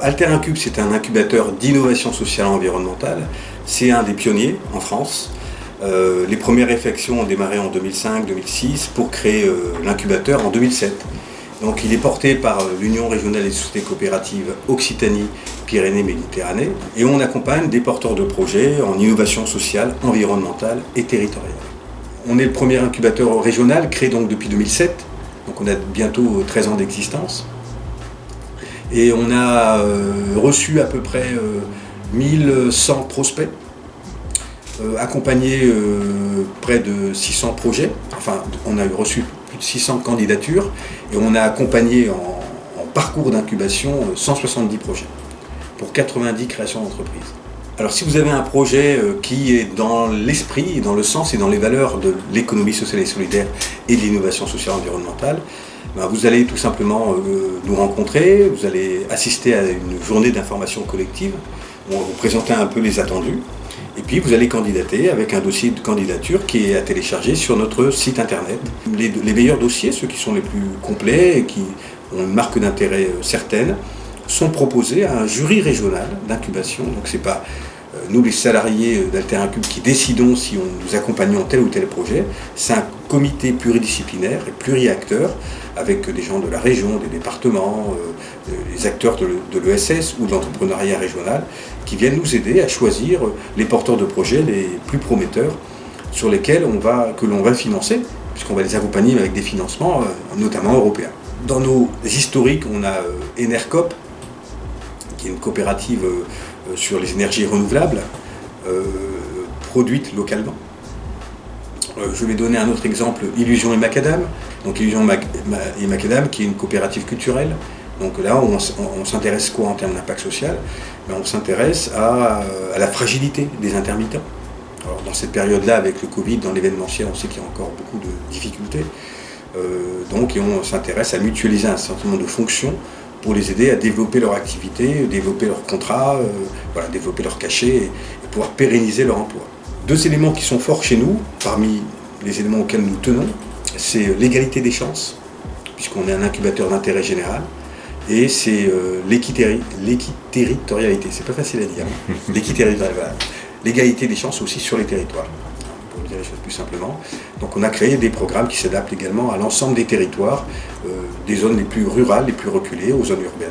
Alterancube, c'est un incubateur d'innovation sociale et environnementale. C'est un des pionniers en France. Les premières réflexions ont démarré en 2005-2006 pour créer l'incubateur en 2007. Donc il est porté par l'Union régionale des sociétés coopératives Occitanie-Pyrénées-Méditerranée et on accompagne des porteurs de projets en innovation sociale, environnementale et territoriale. On est le premier incubateur régional créé donc depuis 2007, donc on a bientôt 13 ans d'existence. Et on a reçu à peu près 1100 prospects, accompagné près de 600 projets, enfin on a reçu plus de 600 candidatures et on a accompagné en parcours d'incubation 170 projets pour 90 créations d'entreprises. Alors si vous avez un projet qui est dans l'esprit, dans le sens et dans les valeurs de l'économie sociale et solidaire et de l'innovation sociale et environnementale, vous allez tout simplement nous rencontrer, vous allez assister à une journée d'information collective, où on va vous présenter un peu les attendus, et puis vous allez candidater avec un dossier de candidature qui est à télécharger sur notre site internet. Les meilleurs dossiers, ceux qui sont les plus complets et qui ont une marque d'intérêt certaine, sont proposés à un jury régional d'incubation. Donc c'est pas nous les salariés d'Alterancube qui décidons si nous accompagnons tel ou tel projet, c'est un comité pluridisciplinaire et pluriacteur avec des gens de la région, des départements, des acteurs de l'ESS ou de l'entrepreneuriat régional qui viennent nous aider à choisir les porteurs de projets les plus prometteurs sur lesquels que l'on va financer, puisqu'on va les accompagner avec des financements, notamment européens. Dans nos historiques, on a Enercop, qui est une coopérative sur les énergies renouvelables, produites localement. Je vais donner un autre exemple, Illusion et Macadam. Donc Illusion et Macadam, qui est une coopérative culturelle. Donc là, on s'intéresse quoi en termes d'impact social? On s'intéresse à la fragilité des intermittents. Alors, dans cette période-là, avec le Covid, dans l'événementiel, on sait qu'il y a encore beaucoup de difficultés. Et on s'intéresse à mutualiser un certain nombre de fonctions pour les aider à développer leur activité, développer leur contrat, développer leur cachet et pouvoir pérenniser leur emploi. Deux éléments qui sont forts chez nous, parmi les éléments auxquels nous tenons, c'est l'égalité des chances, puisqu'on est un incubateur d'intérêt général, et c'est l'équiterritorialité, c'est pas facile à dire, l'égalité des chances aussi sur les territoires, pour dire les choses plus simplement. Donc on a créé des programmes qui s'adaptent également à l'ensemble des territoires, des zones les plus rurales, les plus reculées, aux zones urbaines.